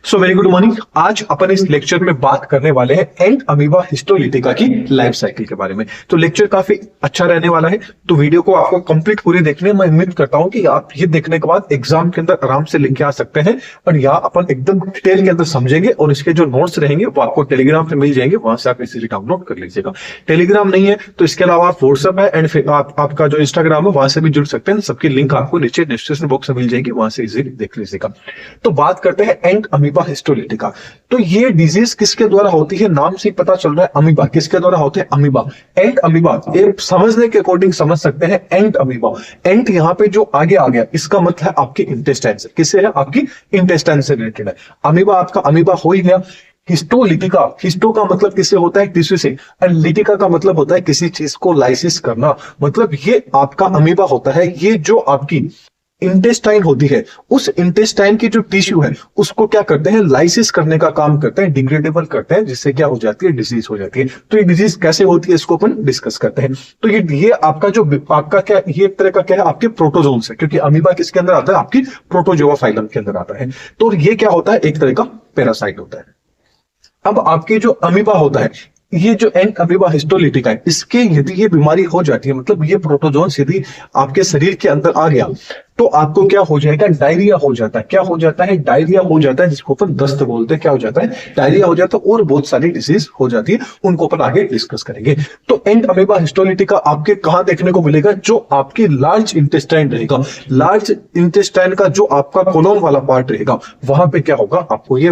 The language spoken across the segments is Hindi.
So very good morning. आज अपन इस लेक्चर में बात करने वाले हैं एंड अमीबा हिस्टोलिटिका की लाइफ साइकिल के बारे में। तो लेक्चर काफी अच्छा रहने वाला है, तो वीडियो को आपको कंप्लीट पूरी देखने मैं उम्मीद करता हूं कि आप ये देखने के बाद एग्जाम के अंदर आराम से लिख के आ सकते हैं। और यहाँ अपन एकदम डिटेल के अंदर समझेंगे और इसके जो नोट्स रहेंगे वो आपको टेलीग्राम पे मिल जाएंगे, वहां से आप इसीलिए डाउनलोड कर लीजिएगा। टेलीग्राम नहीं है तो इसके अलावा व्हाट्सएप है एंड फिर आपका जो इंस्टाग्राम है वहां से भी जुड़ सकते हैं। सबकी लिंक आपको नीचे डिस्क्रिप्शन बॉक्स में मिल जाएगी, वहां से इजीली देख लीजिएगा। तो बात करते हैं एंड अमीबा हिस्टोलिटिका। तो ये डिजीज किसके द्वारा होती है, नाम से पता चल रहा है अमीबा किसके द्वारा होते हैं, अमीबा। एंड अमीबा ये समझने के अकॉर्डिंग समझ सकते हैं एंड अमीबा। एंड यहाँ पे जो आगे आ गया इसका मतलब है आपके इंटेस्टाइन से, किससे है, आपकी इंटेस्टाइन से रिलेटेड है। अमीबा आपका अमीबा हो ही गया। हिस्टोलिटिका, हिस्टो का मतलब किससे होता है, टिश्यू से, एंड लिटिका का मतलब होता है किसी चीज को लाइसिस करना। मतलब ये आपका अमीबा होता है। ये जो आपकी इंटेस्टाइन होती है, उस इंटेस्टाइन की जो टिश्यू है उसको क्या करते हैं, लाइसिस करने का काम करते हैं, डिग्रेडेबल करते हैं, जिससे क्या हो जाती है, डिजीज हो जाती है। तो ये डिजीज कैसे होती है इसको अपन डिस्कस करते हैं। तो ये आपका जो आपका क्या, ये एक तरह का क्या है, आपके प्रोटोजोन है, क्योंकि अमीबा किसके अंदर आता है, आपकी प्रोटोजोआ फाइलम के अंदर आता है। तो ये क्या होता है, एक तरह का पैरासाइट होता है। अब आपके जो अमीबा होता है, ये जो एंड अमीबा हिस्टोलिटिका है, इसके यदि ये बीमारी हो जाती है, मतलब ये प्रोटोजोन यदि आपके शरीर के अंदर आ गया तो आपको क्या हो जाएगा, डायरिया हो जाता है। क्या हो जाता है, डायरिया हो जाता है, जिसको अपन दस्त बोलते हैं। क्या हो जाता है, डायरिया हो जाता है, और बहुत सारी डिजीज हो जाती है, उनको अपन आगे डिस्कस करेंगे। तो एंड अमीबा हिस्टोलिटिका आपके कहां देखने को मिलेगा, जो आपकी लार्ज इंटेस्टाइन रहेगा, लार्ज इंटेस्टाइन का जो आपका कोलोन वाला पार्ट रहेगा, वहां पे क्या होगा, आपको ये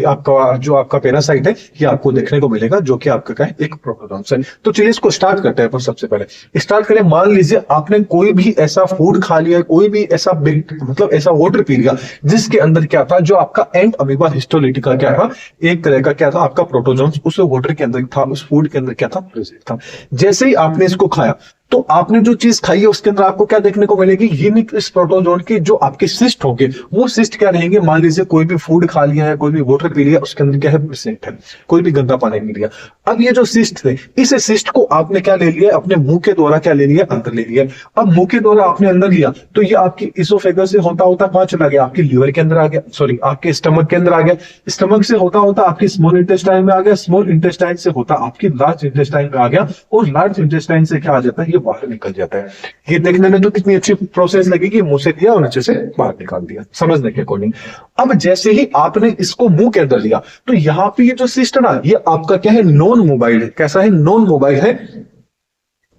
आपका जो आपका पैरासाइट है ये आपको देखने को मिलेगा, जो कि आपका क्या है, एक प्रोटोजोन है। तो चलिए इसको स्टार्ट करते हैं। पर सबसे पहले स्टार्ट करें, मान लीजिए आपने कोई भी ऐसा फूड खा लिया, कोई भी ऐसा मतलब ऐसा वाटर पी लिया जिसके अंदर क्या था, जो आपका एंड अमीबा हिस्टोलिटिका क्या था, एक तरह का क्या था, आपका प्रोटोजोन उस वाटर के अंदर था, उस फूड के अंदर क्या था, प्रेजेंट था। जैसे ही आपने इसको खाया तो आपने जो चीज खाई है उसके अंदर आपको क्या देखने को मिलेगी, यूनिक इस प्रोटोजोन की जो आपके सिस्ट होंगे, वो सिस्ट क्या रहेंगे, मान लीजिए कोई भी फूड खा लिया है, कोई भी वाटर पी लिया, उसके अंदर क्या है, प्रेजेंट है, कोई भी गंदा पानी पी लिया। अब ये जो सिस्ट थे, इस सिस्ट को आपने क्या ले लिया, अपने मुंह के द्वारा क्या ले लिया, अंदर ले लिया। अब मुंह के द्वारा आपने अंदर लिया तो ये आपकी इसोफेगस से होता होता कहां चला गया, आपकी लीवर के अंदर आ गया, सॉरी आपके स्टमक के अंदर आ गया, स्टमक से होता होता आपकी स्मॉल इंटेस्टाइन में आ गया, स्मॉल इंटेस्टाइन से होता आपकी लार्ज इंटेस्टाइन में आ गया, और लार्ज इंटेस्टाइन से क्या आ जाता है, ये बाहर निकल जाता है। ये देखने में तो कितनी अच्छी प्रोसेस लगेगी, मुंह से दिया और नीचे से बाहर निकाल दिया, समझने के अकॉर्डिंग। अब जैसे ही आपने इसको मुंह के अंदर लिया तो यहाँ पे ये जो सिस्ट ना, ये आपका क्या है, नॉन मोबाइल है। कैसा है, नॉन मोबाइल है।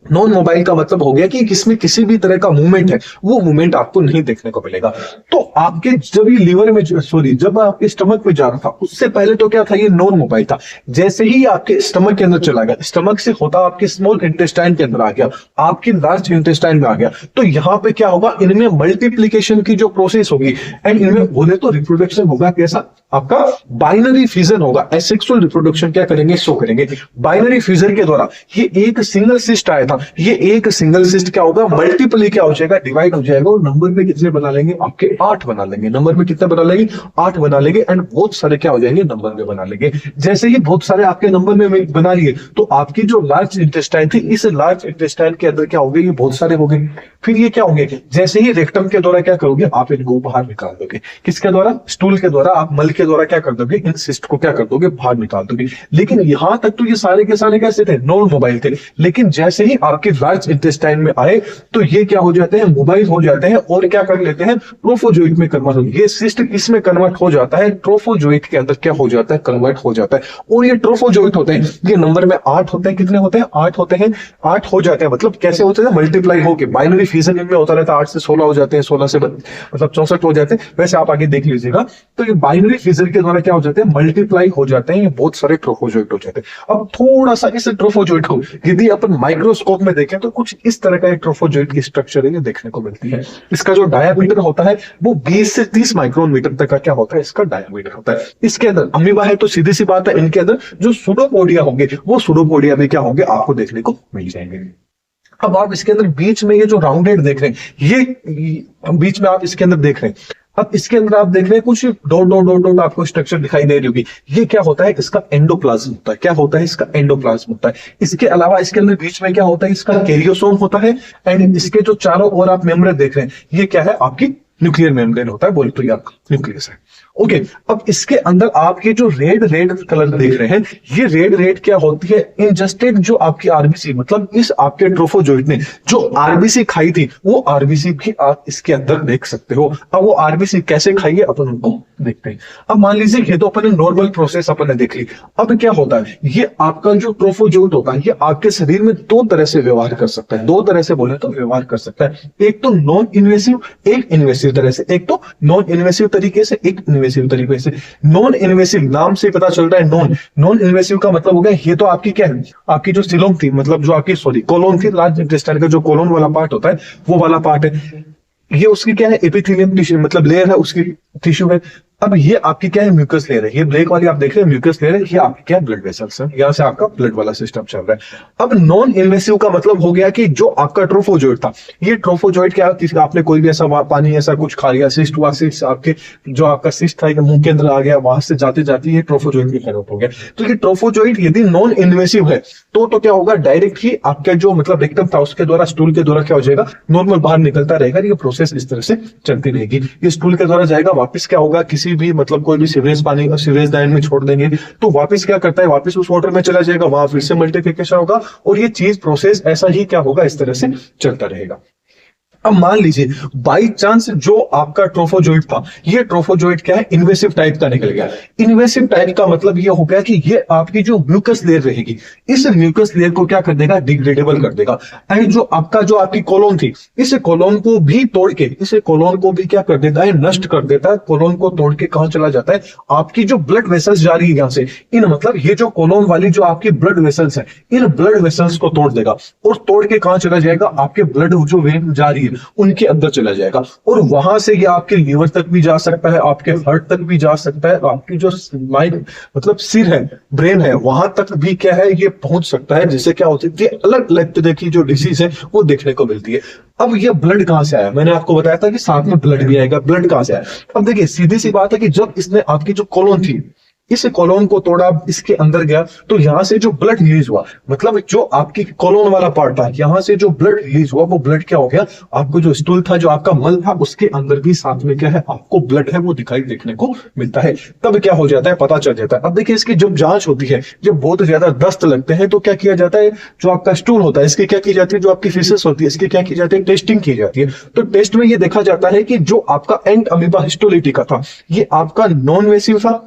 नॉन मोबाइल का मतलब हो गया कि इसमें किसी भी तरह का मूवमेंट है, वो मूवमेंट आपको नहीं देखने को मिलेगा। तो आपके जब ये लीवर में, सॉरी जब आपके स्टमक में जा रहा था, उससे पहले तो क्या था, ये नॉन मोबाइल था। जैसे ही आपके स्टमक के अंदर चला गया, स्टमक से होता आपके स्मॉल इंटेस्टाइन के अंदर आ गया, आपकी लार्ज इंटेस्टाइन में आ गया, तो यहाँ पे क्या होगा, इनमें मल्टीप्लीकेशन की जो प्रोसेस होगी एंड इनमें बोले तो रिप्रोडक्शन होगा, कैसा, आपका बाइनरी फ्यूजन होगा। एसेक्सुअल रिप्रोडक्शन क्या करेंगे, शो करेंगे। बाइनरी फ्यूजन के द्वारा ये एक सिंगल सिस्ट आया था, ये एक सिंगल सिस्ट क्या होगा, मल्टीपली क्या हो जाएगा, डिवाइड हो जाएगा, और नंबर में कितने बना लेंगे, आपके 8 बना लेंगे। नंबर में कितने बना लेंगे, 8 बना लेंगे, एंड बहुत सारे क्या हो जाएंगे, नंबर में बना लेंगे। जैसे ही बहुत सारे आपके नंबर में बना लिए तो आपकी जो लार्ज इंटेस्टाइन थी, इस लार्ज इंटेस्टाइन के अंदर क्या हो गए, ये बहुत सारे हो गए। फिर ये क्या होंगे, जैसे ही रेक्टम के द्वारा क्या करोगे, आप इनको बाहर निकाल दोगे। किसके द्वारा, स्टूल के द्वारा, आप मल के द्वारा क्या कर दोगे, इन सिस्ट को क्या कर दोगे, बाहर निकाल दोगे। लेकिन यहां तक तो ये सारे के सारे कैसे थे, नॉन मोबाइल थे। लेकिन जैसे ही आपके लार्ज इंटेस्टाइन में आए तो ये क्या हो जाते हैं, मोबाइल हो जाते हैं, और क्या कर लेते हैं, ट्रोफोजोइट में कन्वर्ट हो। ये सिस्ट इसमें कन्वर्ट हो जाता है, ट्रोफोजोइट के अंदर क्या हो जाता है, कन्वर्ट हो जाता है। और ये ट्रोफोजोइट होते हैं, ये नंबर में 8 होते हैं। कितने होते हैं, 8 होते हैं। 8 हो जाते हैं, मतलब कैसे होते हैं, मल्टीप्लाई होके। बाइनरी फ्यूजन इनमें होता रहता है, 8 से 16 हो जाते हैं, 16 से मतलब 64 हो जाते हैं। वैसे आप आगे देख लीजिएगा। तो ये बाइनरी फ्यूजन के द्वारा क्या हो जाते हैं, मल्टीप्लाई हो जाते हैं, ये बहुत सारे ट्रोफोजोइट हो जाते हैं। अब थोड़ा सा इस ट्रोफोजोइट को यदि अपन माइक्रोस्कोप में देखें तो कुछ इस तरह का एक ट्रोफोजोइट की स्ट्रक्चर है, देखने को मिलती है। इसका जो डायामीटर होता है वो 20 से 30 माइक्रोन मीटर तक का क्या होता है, इसका डायामीटर होता है। इसके अंदर अमीबा है तो सीधी सी बात है, इनके अंदर जो सूडोपोडिया होंगे, वो सूडोपोडिया में क्या होंगे, आपको देखने को मिल जाएंगे। अब आप इसके अंदर बीच में ये जो राउंडेड देख रहे हैं, ये बीच में आप इसके अंदर देख रहे हैं। अब इसके अंदर आप देख रहे हैं कुछ डॉट डॉट डॉट डॉट आपको स्ट्रक्चर दिखाई दे रही होगी। ये क्या होता है, इसका एंडोप्लाज्म होता है। क्या होता है, इसका एंडोप्लाज्म होता है। इसके अलावा इसके अंदर बीच में क्या होता है, इसका कैरियोसोम होता है। एंड इसके जो चारों ओर आप मेम्ब्रेन देख रहे हैं, ये क्या है, आपकी न्यूक्लियर मेम्ब्रेन होता है, बोल तो ये आपका न्यूक्लियस है। ओके, अब इसके अंदर आप ये जो रेड रेड कलर देख रहे हैं, ये रेड रेड क्या होती है, इंजस्टेड जो आपकी आरबीसी, मतलब इस आपके ट्रोफोजोइट ने जो आरबीसी खाई थी, वो आरबीसी भी आप इसके अंदर देख सकते हो। अब वो आरबीसी कैसे खाई है अपन उनको देखते हैं। अब मान लीजिए ये तो अपन नॉर्मल प्रोसेस अपन ने देख ली। अब क्या होता है, ये आपका जो ट्रोफोजोइट होता है, ये आपके शरीर में दो तरह से व्यवहार कर सकता है, दो तरह से बोले तो व्यवहार कर सकता है। एक तो नॉन इन्वेसिव, एक इन्वेसिव तरह से। एक तो नॉन इन्वेसिव तरीके से, एक इन्वेसिव तरीके से। नॉन इन्वेसिव नाम से पता चल रहा है, नॉन इन्वेसिव का मतलब हो गया ये तो आपकी क्या है, आपकी जो सिलोम थी, मतलब जो आपकी कोलोन थी, लार्ज इंटेस्टाइन का जो कोलोन वाला पार्ट होता है, वो वाला पार्ट है। ये उसकी क्या है, एपिथेलियम टिश्यू, मतलब लेयर है, उसकी टिश्यू है। अब ये आपकी क्या है, म्यूकस लेयर है। ये ब्लैक वाली आप देख रहे हैं म्यूकस लेयर है, ये आपकी क्या है, ब्लड वेसल्स है। यहां से आपका ब्लड वाला सिस्टम चल रहा है। अब नॉन इन्वेसिव का मतलब हो गया कि जो आपका ट्रोफोजोइट था, ये ट्रोफोजोइट क्या है, आपने कोई भी ऐसा पानी ऐसा कुछ खा लिया, सिस्ट हुआ, सिस्ट आपके जो आपका सिस्ट था मुंह के अंदर आ गया, वहां से जाते जाते ये ट्रोफोजोइट भी खराब हो गया। तो ये ट्रोफोजोइट यदि नॉन इन्वेसिव है तो क्या होगा, डायरेक्ट ही आपका जो मतलब रेक्टम था उसके द्वारा, स्टूल के द्वारा क्या हो जाएगा, नॉर्मल बाहर निकलता रहेगा। ये प्रोसेस इस तरह से चलती रहेगी। ये स्टूल के द्वारा जाएगा, वापस क्या होगा, किसी भी मतलब कोई भी सीवरेज पानी और सीवरेज लाइन में छोड़ देंगे तो वापस क्या करता है, वापस उस वाटर में चला जाएगा, वहां फिर से मल्टीप्लिकेशन होगा और ये चीज प्रोसेस ऐसा ही क्या होगा, इस तरह से चलता रहेगा। अब मान लीजिए बाई चांस जो आपका ट्रोफोजोइट था, ये ट्रोफोजोइट क्या है, इन्वेसिव टाइप का निकल गया। इन्वेसिव टाइप का मतलब ये हो गया कि ये आपकी जो म्यूकस लेयर रहेगी, इस म्यूकस लेयर को क्या कर देगा, डिग्रेडेबल कर देगा। एंड जो आपकी कोलोन थी, इस कोलोन को भी तोड़ के, इस कोलोन को भी क्या कर देता है, नष्ट कर देता है। कोलोन को तोड़ के कहां चला जाता है, आपकी जो ब्लड वेसल्स जा रही है यहां से, इन मतलब ये जो कोलोन वाली जो आपकी ब्लड वेसल्स है, इन ब्लड वेसल्स को तोड़ देगा और तोड़ के कहां चला जाएगा, आपके ब्लड जो वेन जा रही है उनके अंदर चला जाएगा और वहां से ये आपके लीवर तक भी जा सकता है, आपके हार्ट तक भी जा सकता है, आपकी जो माइंड मतलब सिर है, ब्रेन है, वहां तक भी क्या है, ये पहुंच सकता है। जिससे क्या होती है, अलग अलग तरह की जो डिसीज है वो देखने को मिलती है। अब ये ब्लड कहां से आया, मैंने आपको बताया था कि साथ में ब्लड भी आएगा। ब्लड कहां से आया, अब देखिए सीधी सी बात है कि जब इसने आपकी जो कोलोन थी, इस कोलोन को तोड़ा, इसके अंदर गया, तो यहां से जो ब्लड रिलीज हुआ, मतलब जो आपकी कोलोन वाला पार्ट था, यहां से जो ब्लड रिलीज हुआ, वो ब्लड क्या हो गया, आपको जो स्टूल था, जो आपका मल था, उसके अंदर भी साथ में क्या है, आपको ब्लड है वो दिखाई देखने को मिलता है। तब क्या हो जाता है, पता चल जाता है। अब देखिए इसकी जब जांच होती है, जब बहुत ज्यादा दस्त लगते हैं तो क्या किया जाता है, जो आपका स्टूल होता है इसकी क्या की जाती है, जो आपकी फीसेस होती है इसकी क्या की जाती है, टेस्टिंग की जाती है। तो टेस्ट में ये देखा जाता है कि जो आपका एंट अमीबा हिस्टोलिटिका था, ये आपका नॉन इन्वेसिव था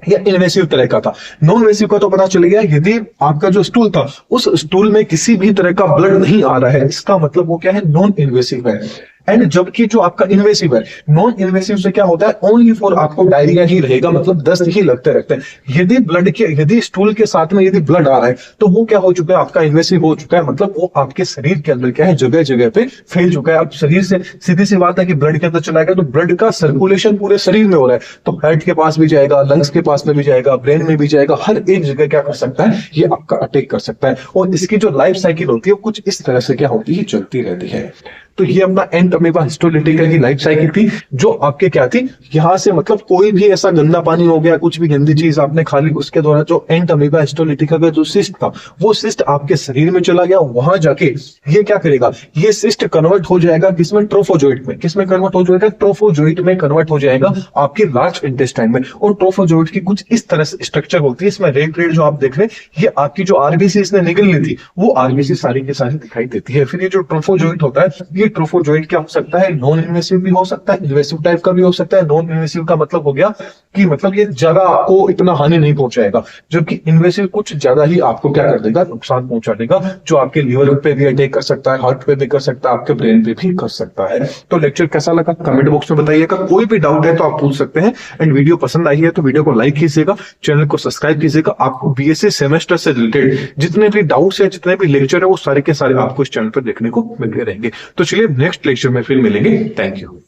या इन्वेसिव तरह का था। नॉन इन्वेसिव का तो पता चल गया, यदि आपका जो स्टूल था, उस स्टूल में किसी भी तरह का ब्लड नहीं आ रहा है, इसका मतलब वो क्या है, नॉन इन्वेसिव है। एंड जबकि जो आपका इन्वेसिव है, नॉन इन्वेसिव से क्या होता है, ओनली फॉर आपको डायरिया ही रहेगा, मतलब दस्त ही लगते रहते हैं। यदि स्टूल के साथ में यदि ब्लड आ रहा है तो वो क्या हो चुका है, आपका इन्वेसिव हो चुका है, मतलब वो आपके शरीर के अंदर क्या है, जगह जगह पे फैल चुका है। अब शरीर से सीधी सी बात है कि ब्लड के अंदर चला गया तो ब्लड का सर्कुलेशन पूरे शरीर में हो रहा है, तो हार्ट के पास भी जाएगा, लंग्स के पास में भी जाएगा, ब्रेन में भी जाएगा, हर एक जगह क्या कर सकता है, ये आपका अटैक कर सकता है। और इसकी जो लाइफ साइकिल होती है कुछ इस तरह से क्या होती है, चलती रहती है। तो ये अपना एंट अमीबा हिस्टोलिटिका की लाइफ साइकिल थी, जो आपके क्या थी, यहां से मतलब कोई भी ऐसा गंदा पानी हो गया, कुछ भी गंदी चीज आपने खा ली, उसके द्वारा जो एंट अमीबा हिस्टोलिटिका का जो सिस्ट था, वो सिस्ट आपके शरीर में चला गया। वहां जाके ये क्या करेगा, ये सिस्ट कन्वर्ट हो जाएगा किसमें, ट्रोफोजोइट में। किसमें कन्वर्ट हो जाएगा, ट्रोफोजोइट में कन्वर्ट हो जाएगा, आपकी लार्ज इंटेस्टाइन में। और ट्रोफोजोइट की कुछ इस तरह से स्ट्रक्चर होती है, इसमें रेड रेड जो आप देख रहे हैं, ये आपकी जो आरबीसी इसने निकलनी थी, वो आरबीसी सारी की सारी दिखाई देती है। फिर ये जो ट्रोफोजोइट होता है, ये ट्रोफोजोइट क्या हो सकता है, नॉन इन्वेसिव भी हो सकता है, इन्वेसिव टाइप का भी हो सकता है। नॉन इन्वेसिव का मतलब हो गया कि मतलब ये ज्यादा आपको इतना हानि नहीं पहुंचाएगा, जबकि इन्वेसिव कुछ ज्यादा ही आपको क्या कर देगा, नुकसान पहुंचा देगा, जो आपके लीवर पे भी अटैक कर सकता है, हार्ट पे भी कर सकता है, आपके ब्रेन पे भी कर सकता है। तो लेक्चर कैसा लगा कमेंट बॉक्स में बताइएगा। कोई भी डाउट है तो आप पूछ सकते हैं। एंड वीडियो पसंद आई है तो वीडियो को लाइक कीजिएगा, चैनल को सब्सक्राइब कीजिएगा। आपको बीएससी सेमेस्टर से रिलेटेड जितने भी डाउट्स है, जितने भी लेक्चर है, वो सारे के सारे आपको इस चैनल पर देखने को मिलते रहेंगे। तो चलिए नेक्स्ट लेक्चर में फिर मिलेंगे। Thank you.